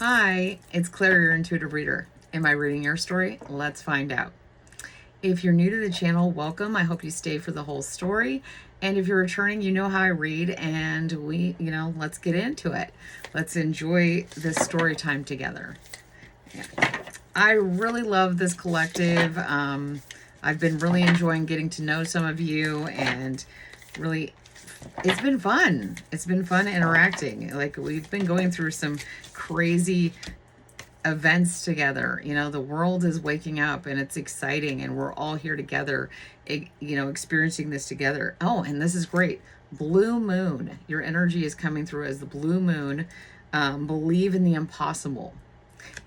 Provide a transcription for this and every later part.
Hi, it's Claire, your intuitive reader. Am I reading your story? Let's find out. If you're new to the channel, welcome. I hope you stay for the whole story. And if you're returning, you know how I read, and let's get into it. Let's enjoy this story time together. Yeah. I really love this collective. I've been really enjoying getting to know some of you, and really it's been fun. It's been fun interacting. Like, we've been going through some crazy events together. The world is waking up and it's exciting, and we're all here together, experiencing this together. Oh, and this is great. Blue moon. Your energy is coming through as the blue moon. Believe in the impossible.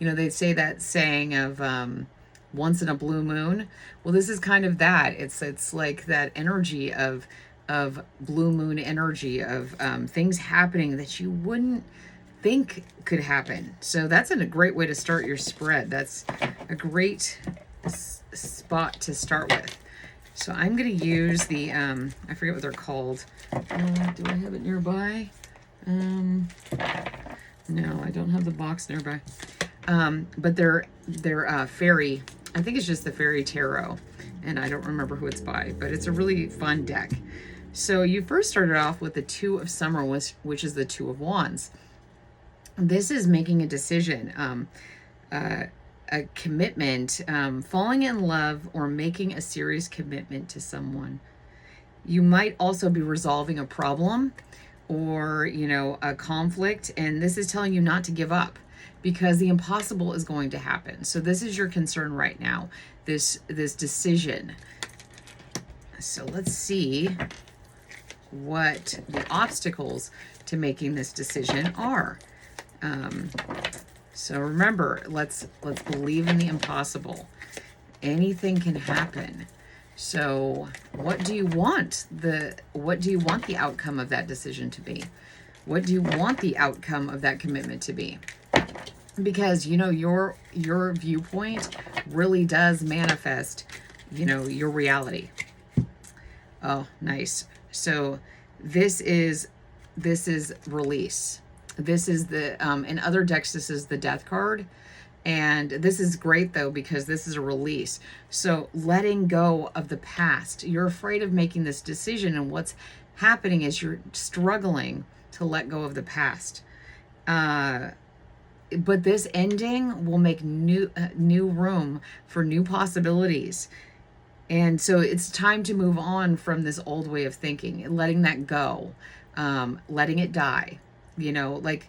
They say that saying of once in a blue moon. Well, this is kind of that. It's like that energy of blue moon energy of things happening that you wouldn't think could happen. So that's a great way to start your spread. That's a great spot to start with. So I'm going to use the I forget what they're called. Do I have it nearby? No, I don't have the box nearby. But they're fairy. I think it's just the fairy tarot, and I don't remember who it's by, but it's a really fun deck. So you first started off with the Two of Summer, which is the Two of Wands. This is making a decision, a commitment, falling in love, or making a serious commitment to someone. You might also be resolving a problem or, a conflict, and this is telling you not to give up, because the impossible is going to happen. So this is your concern right now, this decision. So let's see what the obstacles to making this decision are. So remember, let's believe in the impossible. Anything can happen. So what do you want the outcome of that decision to be? What do you want the outcome of that commitment to be? Because your viewpoint really does manifest your reality. Oh, nice. So this is release. This is the in other decks, this is the Death card. And this is great though, because this is a release. So letting go of the past. You're afraid of making this decision, and what's happening is you're struggling to let go of the past. But this ending will make new room for new possibilities. And so it's time to move on from this old way of thinking, letting that go, letting it die. Like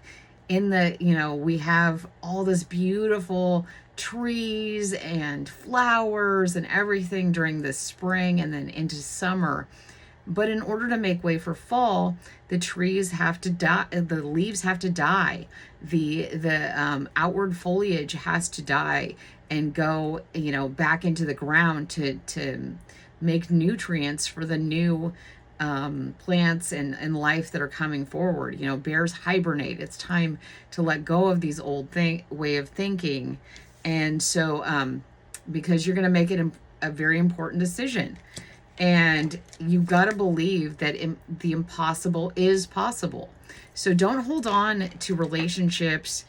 in the, we have all this beautiful trees and flowers and everything during the spring and then into summer. But in order to make way for fall, the trees have to die, the leaves have to die, the outward foliage has to die and go, back into the ground to make nutrients for the new plants and life that are coming forward. Bears hibernate. It's time to let go of these old way of thinking. And so because you're going to make it a very important decision. And you've got to believe that the impossible is possible. So don't hold on to relationships.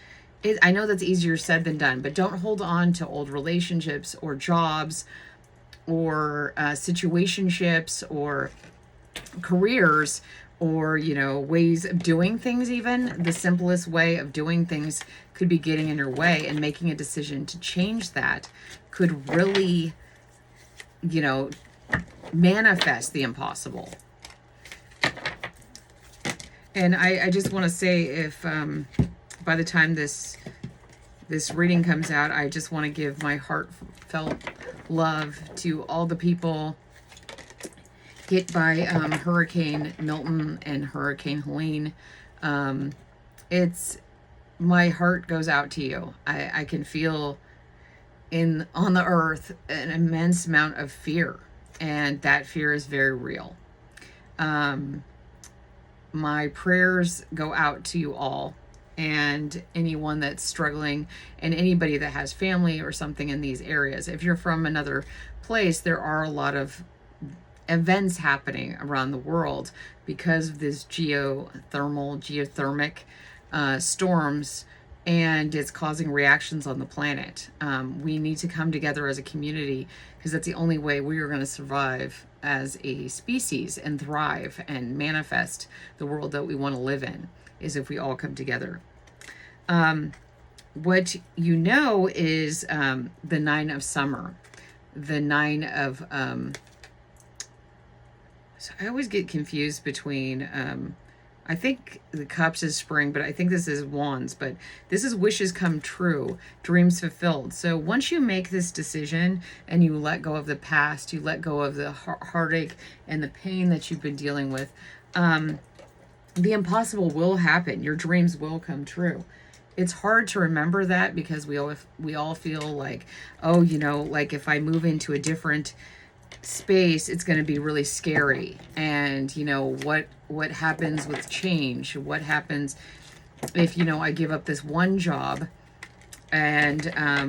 I know that's easier said than done, but don't hold on to old relationships or jobs or situationships or careers or, ways of doing things. Even the simplest way of doing things could be getting in your way, and making a decision to change that could really, manifest the impossible. And I just want to say, if by the time this reading comes out, I just want to give my heartfelt love to all the people hit by Hurricane Milton and Hurricane Helene. My heart goes out to you. I can feel on the earth an immense amount of fear, and that fear is very real. My prayers go out to you all, and anyone that's struggling, and anybody that has family or something in these areas. If you're from another place, there are a lot of events happening around the world because of this geothermic storms and it's causing reactions on the planet. We need to come together as a community, because that's the only way we are going to survive as a species and thrive and manifest the world that we want to live in, is if we all come together. What you know is the Nine of Summer, the Nine of... so I always get confused between... I think the Cups is spring, but I think this is Wands. But this is wishes come true, dreams fulfilled. So once you make this decision and you let go of the past, you let go of the heartache and the pain that you've been dealing with, the impossible will happen. Your dreams will come true. It's hard to remember that, because we all feel like, oh, like if I move into a different space, it's going to be really scary. And what happens with change? What happens if I give up this one job and I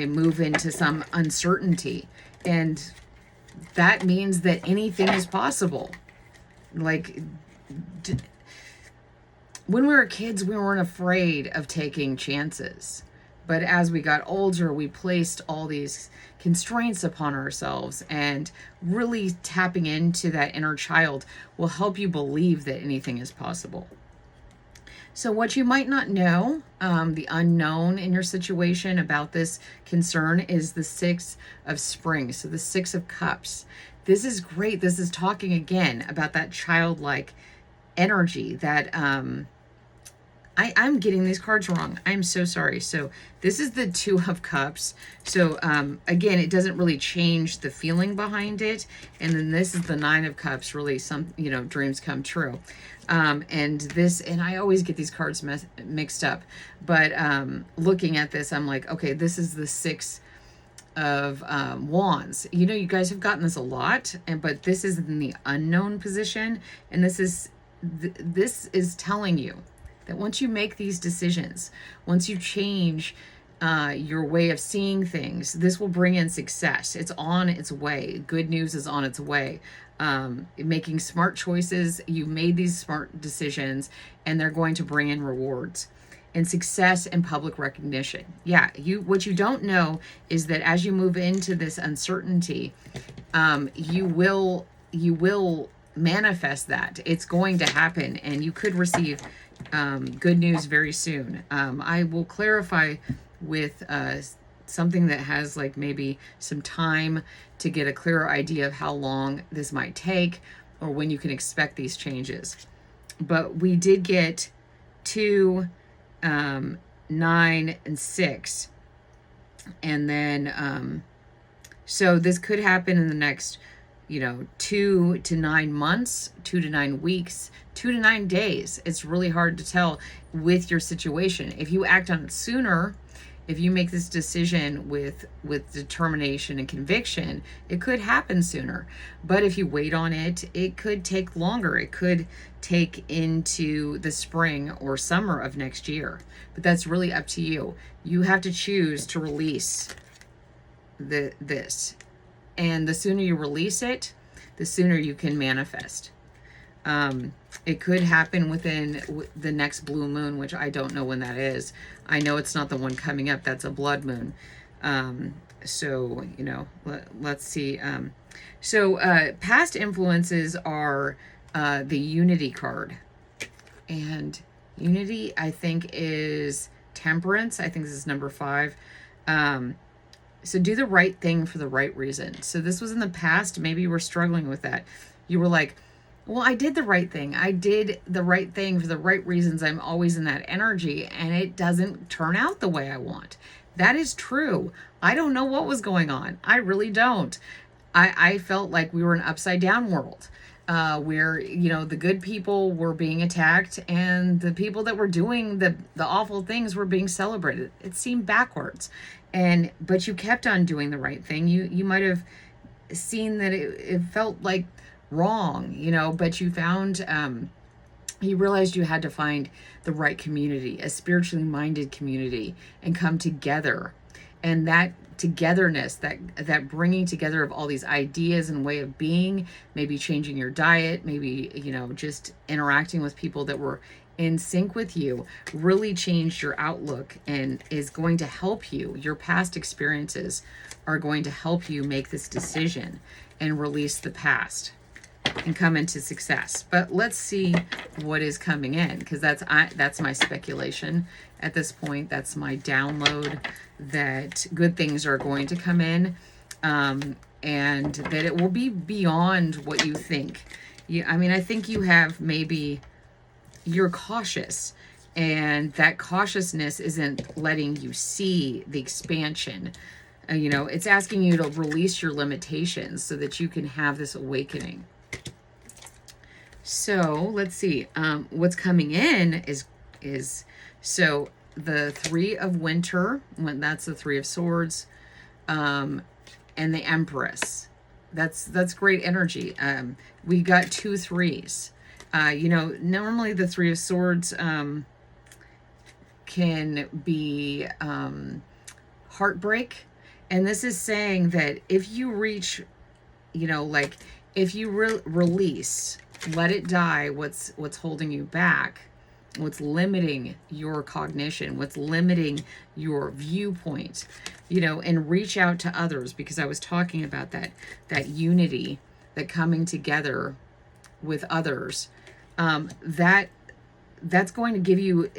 move into some uncertainty? And that means that anything is possible. Like, when we were kids, we weren't afraid of taking chances. But as we got older, we placed all these constraints upon ourselves, and really tapping into that inner child will help you believe that anything is possible. So what you might not know, the unknown in your situation about this concern, is the Six of Spring. So the Six of Cups. This is great. This is talking again about that childlike energy that... I'm getting these cards wrong. I'm so sorry. So this is the Two of Cups. So again, it doesn't really change the feeling behind it. And then this is the Nine of Cups, really some, dreams come true. And I always get these cards mixed up. But looking at this, I'm like, okay, this is the Six of Wands. You guys have gotten this a lot, but this is in the unknown position. And this is telling you that once you make these decisions, once you change your way of seeing things, this will bring in success. It's on its way. Good news is on its way. Making smart choices, you made these smart decisions, and they're going to bring in rewards and success and public recognition. Yeah, what you don't know is that as you move into this uncertainty, you will manifest that. It's going to happen, and you could receive good news very soon. I will clarify with something that has like maybe some time to get a clearer idea of how long this might take or when you can expect these changes. But we did get 2, 9, and 6. And then, so this could happen in the next 2 to 9 months, 2 to 9 weeks, 2 to 9 days. It's really hard to tell with your situation. If you act on it sooner, if you make this decision with determination and conviction, it could happen sooner. But if you wait on it, it could take longer. It could take into the spring or summer of next year. But that's really up to you. You have to choose to release this. And the sooner you release it, the sooner you can manifest. It could happen within the next blue moon, which I don't know when that is. I know it's not the one coming up. That's a blood moon. So, let's see. Past influences are the Unity card. And Unity, I think, is Temperance. I think this is number 5. So do the right thing for the right reason. So this was in the past. Maybe you were struggling with that. You were like, well, I did the right thing. I did the right thing for the right reasons. I'm always in that energy, and it doesn't turn out the way I want. That is true. I don't know what was going on. I really don't. I felt like we were an upside down world. Where the good people were being attacked and the people that were doing the awful things were being celebrated. It seemed backwards, but you kept on doing the right thing. You might have seen that it felt like wrong, but you found you realized you had to find the right community, a spiritually minded community, and come together. And that togetherness, that bringing together of all these ideas and way of being, maybe changing your diet, maybe just interacting with people that were in sync with you, really changed your outlook, and is going to help you. Your past experiences are going to help you make this decision and release the past and come into success. But let's see what is coming in, because that's my speculation at this point. That's my download, that good things are going to come in, and that it will be beyond what you think. I mean, I think you have maybe, you're cautious, and that cautiousness isn't letting you see the expansion. It's asking you to release your limitations so that you can have this awakening. So let's see. What's coming in is so the Three of Winter, when that's the Three of Swords, and the Empress. That's great energy. We got 2 threes. Normally the Three of Swords can be heartbreak, and this is saying that if you reach, like if you release, let it die, what's holding you back, what's limiting your cognition, what's limiting your viewpoint, and reach out to others, because I was talking about that unity, that coming together with others, that's going to give you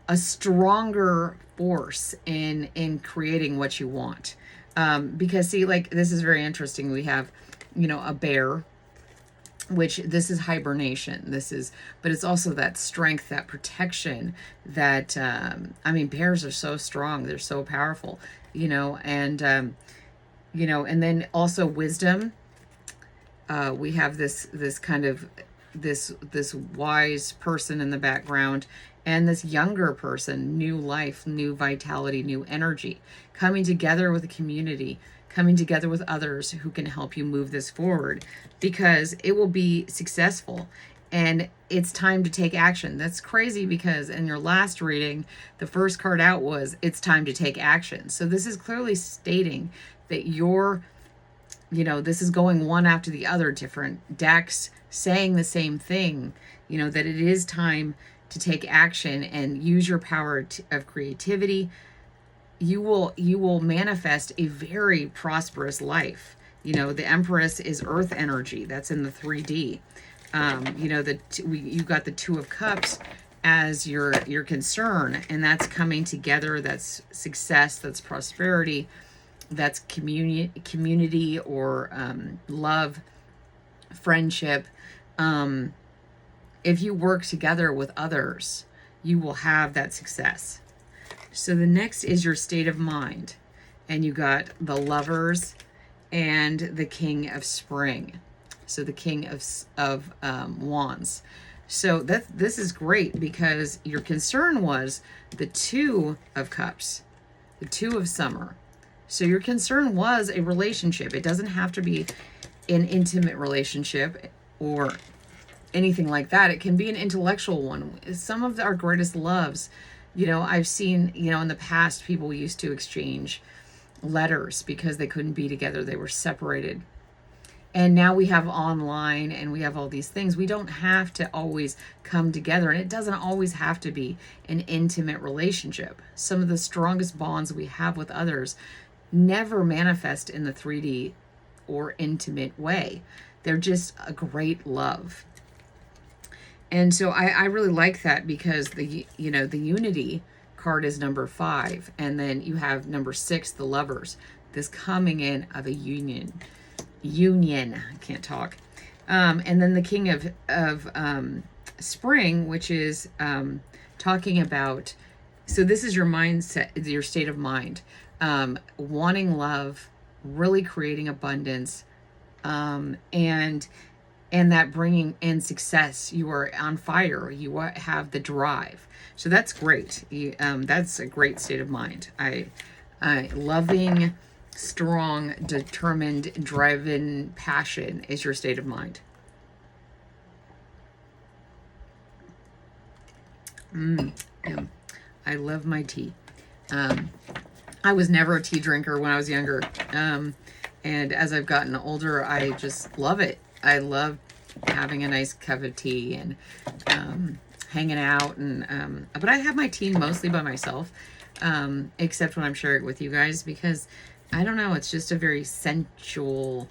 a stronger force in creating what you want. Because see, like, this is very interesting. We have, a bear, which this is hibernation. But it's also that strength, that protection, that, bears are so strong. They're so powerful, and then also wisdom. We have this kind of, this wise person in the background, and this younger person, new life, new vitality, new energy, coming together with a community, coming together with others who can help you move this forward, because it will be successful, and it's time to take action. That's crazy, because in your last reading, the first card out was, it's time to take action. So this is clearly stating that this is going one after the other, different decks saying the same thing, that it is time to take action and use your power of creativity. You will manifest a very prosperous life. The Empress is earth energy. That's in the 3D. You got the Two of Cups as your concern, and that's coming together. That's success. That's prosperity. That's community, or love, friendship. If you work together with others, you will have that success. So the next is your state of mind, and you got the Lovers and the King of Spring. So the King of Wands. So this is great, because your concern was the Two of Cups, the Two of Summer. So your concern was a relationship. It doesn't have to be an intimate relationship or anything like that. It can be an intellectual one. Some of our greatest loves, I've seen, in the past, people used to exchange letters because they couldn't be together. They were separated. And now we have online, and we have all these things. We don't have to always come together, and it doesn't always have to be an intimate relationship. Some of the strongest bonds we have with others never manifest in the 3D or intimate way. They're just a great love. And so I really like that, because the unity card is number 5, and then you have number 6, the Lovers, this coming in of a union. I can't talk. And then the King of Spring, which is talking about, so this is your mindset, your state of mind, wanting love, really creating abundance, and that bringing in success. You are on fire. You have the drive. So that's great. That's a great state of mind. Loving, strong, determined, driven passion is your state of mind. Yeah. I love my tea. I was never a tea drinker when I was younger. And as I've gotten older, I just love it. I love having a nice cup of tea and hanging out. And but I have my tea mostly by myself, except when I'm sharing it with you guys, because I don't know, it's just a very sensual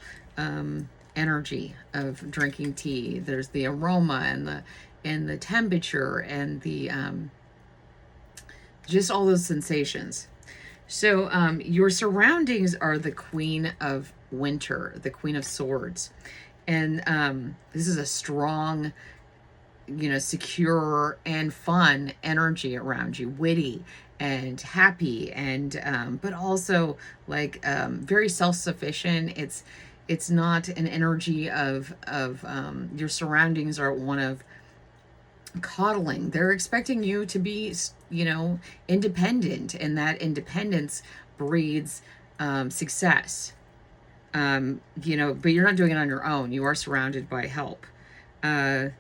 energy of drinking tea. There's the aroma and the temperature and the just all those sensations. So your surroundings are the Queen of Winter, the Queen of Swords. And this is a strong, secure and fun energy around you, witty and happy, and but also like very self-sufficient. It's not an energy of your surroundings are one of coddling. They're expecting you to be, independent, and that independence breeds success. But you're not doing it on your own. You are surrounded by help. And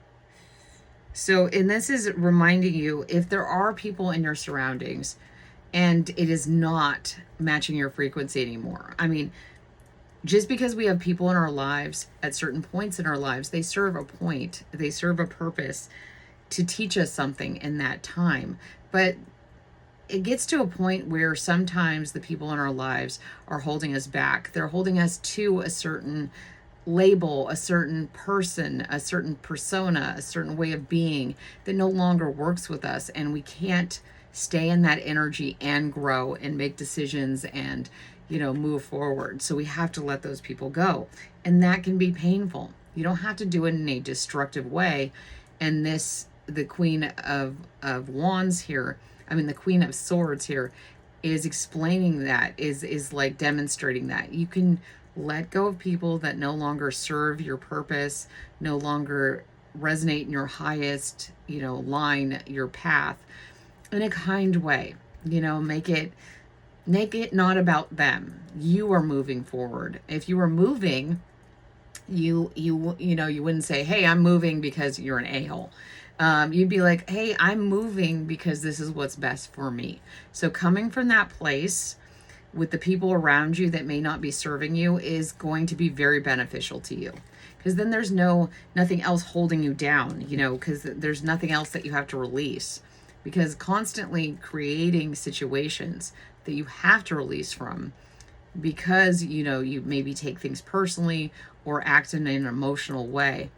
this is reminding you, if there are people in your surroundings and it is not matching your frequency anymore. I mean, just because we have people in our lives at certain points in our lives, they serve a point, they serve a purpose to teach us something in that time. But it gets to a point where sometimes the people in our lives are holding us back. They're holding us to a certain label, a certain person, a certain persona, a certain way of being that no longer works with us. And we can't stay in that energy and grow and make decisions and, move forward. So we have to let those people go. And that can be painful. You don't have to do it in a destructive way. And the Queen of Wands here, the Queen of Swords here, is explaining that, is like demonstrating that. You can let go of people that no longer serve your purpose, no longer resonate in your highest, line, your path, in a kind way. Make it not about them. You are moving forward. If you are moving, you wouldn't say, hey, I'm moving because you're an a-hole. You'd be like, hey, I'm moving because this is what's best for me. So coming from that place with the people around you that may not be serving you is going to be very beneficial to you, because then there's nothing else holding you down, because there's nothing else that you have to release, because constantly creating situations that you have to release from because, you maybe take things personally or act in an emotional way,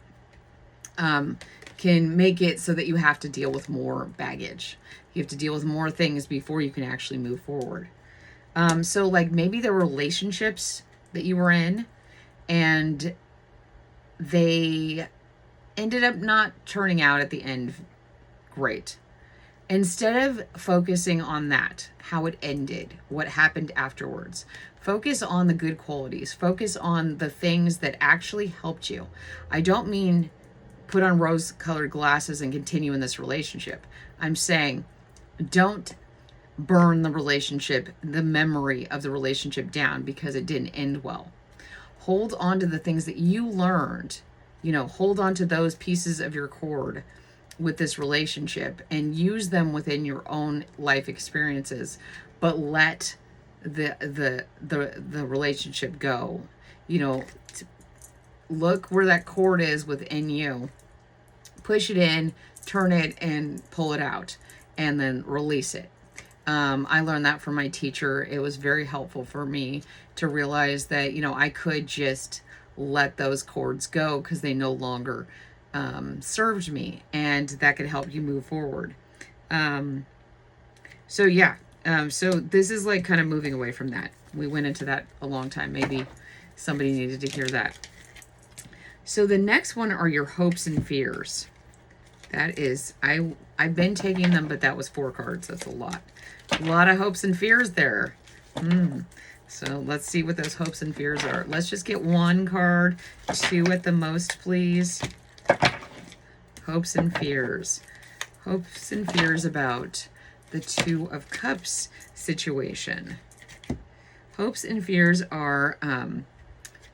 can make it so that you have to deal with more baggage. You have to deal with more things before you can actually move forward. So like maybe there were relationships that you were in and they ended up not turning out at the end great. Instead of focusing on that, how it ended, what happened afterwards, focus on the good qualities, focus on the things that actually helped you. I don't mean put on rose-colored glasses and continue in this relationship. I'm saying don't burn the relationship, the memory of the relationship down because it didn't end well. Hold on to the things that you learned, hold on to those pieces of your cord with this relationship and use them within your own life experiences, but let the relationship go. Look where that cord is within you, push it in, turn it and pull it out, and then release it. I learned that from my teacher. It was very helpful for me to realize that, I could just let those cords go because they no longer served me, and that could help you move forward. So this is like kind of moving away from that. We went into that a long time. Maybe somebody needed to hear that. So the next one are your hopes and fears. That is, I've been taking them, but that was 4 cards. That's a lot of hopes and fears there. So let's see what those hopes and fears are. Let's just get 1 card, 2 at the most, please. Hopes and fears. Hopes and fears about the 2 of Cups situation. Hopes and fears are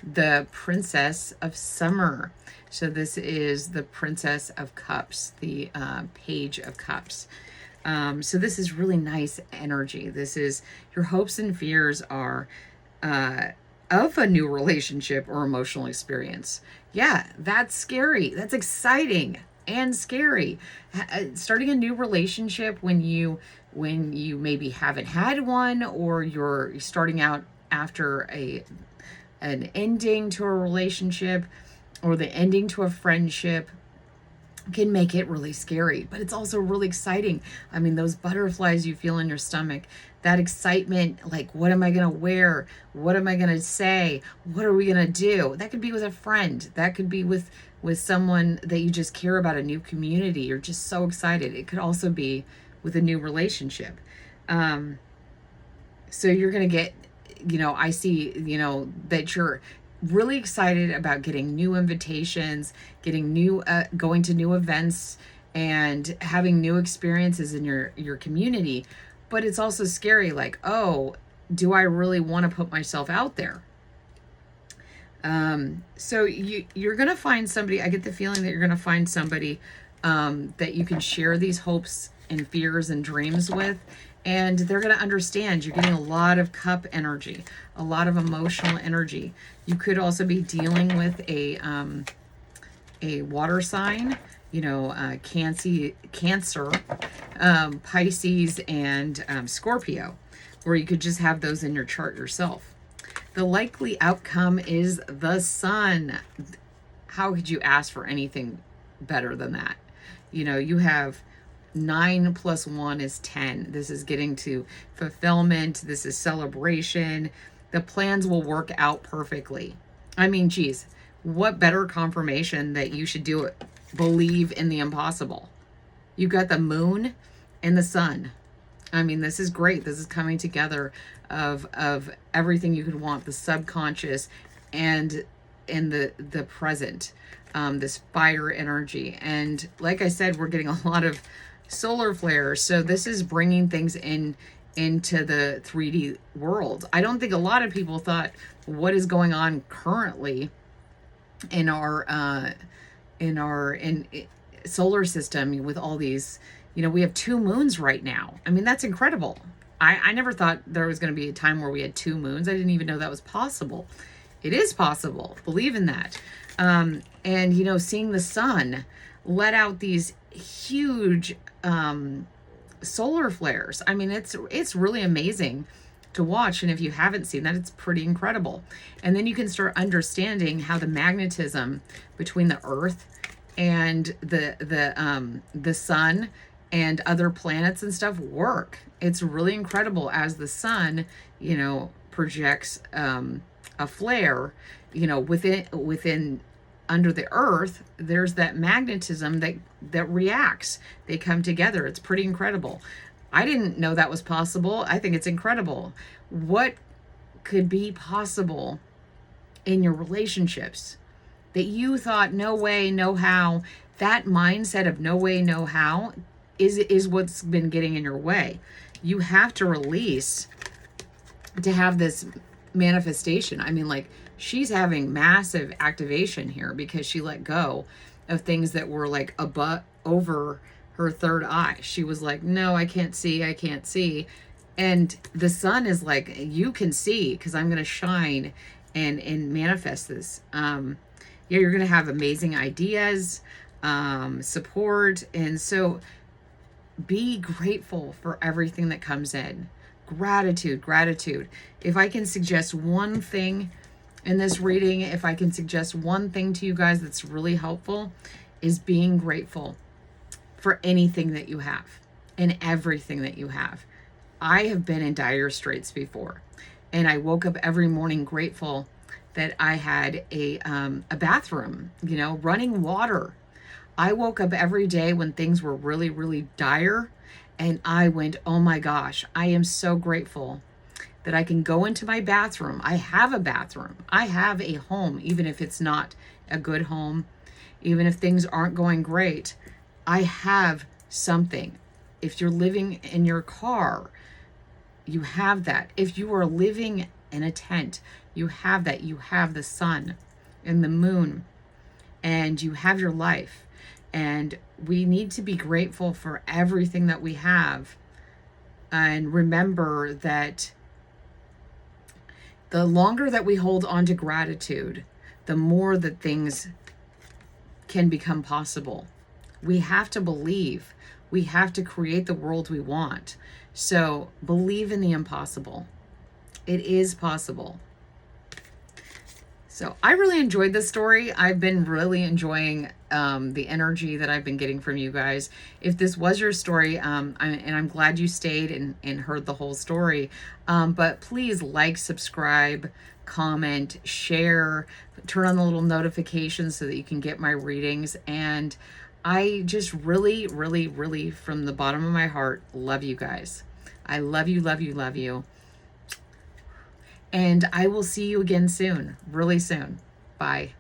the Princess of Summer. So this is the Princess of Cups, the Page of Cups. So this is really nice energy. This is your hopes and fears are a of a new relationship or emotional experience. Yeah, that's scary. That's exciting and scary. Starting a new relationship when you maybe haven't had one, or you're starting out after a an ending to a relationship or the ending to a friendship, can make it really scary, but it's also really exciting. I mean, those butterflies you feel in your stomach, that excitement, like, what am I going to wear? What am I going to say? What are we going to do? That could be with a friend. That could be with someone that you just care about, a new community. You're just so excited. It could also be with a new relationship. So you're going to get, I see, that you're really excited about getting new invitations, getting new, going to new events, and having new experiences in your community. But it's also scary, like, oh, do I really want to put myself out there? So you're gonna find somebody. I get the feeling that you're gonna find somebody that you can share these hopes and fears and dreams with, and they're gonna understand. You're getting a lot of cup energy, a lot of emotional energy. You could also be dealing with a water sign, Cancer, Pisces, and Scorpio, or you could just have those in your chart yourself. The likely outcome is the Sun. How could you ask for anything better than that? You have 9 plus 1 is 10. This is getting to fulfillment. This is celebration. The plans will work out perfectly. I mean, geez, what better confirmation that you should do it? Believe in the impossible. You got the moon and the sun. I mean, this is great. This is coming together of everything you could want, the subconscious and in the present, this fire energy. And like I said, we're getting a lot of solar flares. So this is bringing things into the 3D world. I don't think a lot of people thought what is going on currently in our solar system with all these, we have 2 moons right now. I mean, that's incredible. I never thought there was going to be a time where we had 2 moons. I didn't even know that was possible. It is possible. Believe in that. And, seeing the sun let out these huge solar flares. I mean, it's really amazing to watch. And if you haven't seen that, it's pretty incredible. And then you can start understanding how the magnetism between the Earth and the sun and other planets and stuff work. It's really incredible as the sun, projects a flare, within under the Earth. There's that magnetism that reacts. They come together. It's pretty incredible. I didn't know that was possible. I think it's incredible. What could be possible in your relationships that you thought no way, no how? That mindset of no way, no how is what's been getting in your way. You have to release to have this manifestation. I mean, like, she's having massive activation here because she let go of things that were like over her third eye. She was like, no, I can't see. And the sun is like, you can see, because I'm going to shine and manifest this. You're going to have amazing ideas, support. And so be grateful for everything that comes in. Gratitude. If I can suggest one thing in this reading, if I can suggest one thing to you guys that's really helpful, is being grateful for anything that you have and everything that you have. I have been in dire straits before, and I woke up every morning grateful that I had a bathroom, running water. I woke up every day when things were really, really dire, and I went, oh my gosh, I am so grateful that I can go into my bathroom. I have a bathroom. I have a home, even if it's not a good home, even if things aren't going great. I have something. If you're living in your car, you have that. If you are living in a tent, you have that. You have the sun and the moon, and you have your life. And we need to be grateful for everything that we have, and remember that The longer that we hold on to gratitude, the more that things can become possible. We have to believe. We have to create the world we want. So believe in the impossible. It is possible. So I really enjoyed this story. I've been really enjoying the energy that I've been getting from you guys. If this was your story, and I'm glad you stayed and heard the whole story, but please like, subscribe, comment, share, turn on the little notifications so that you can get my readings. And I just really, really, really, from the bottom of my heart, love you guys. I love you, love you, love you. And I will see you again soon, really soon. Bye.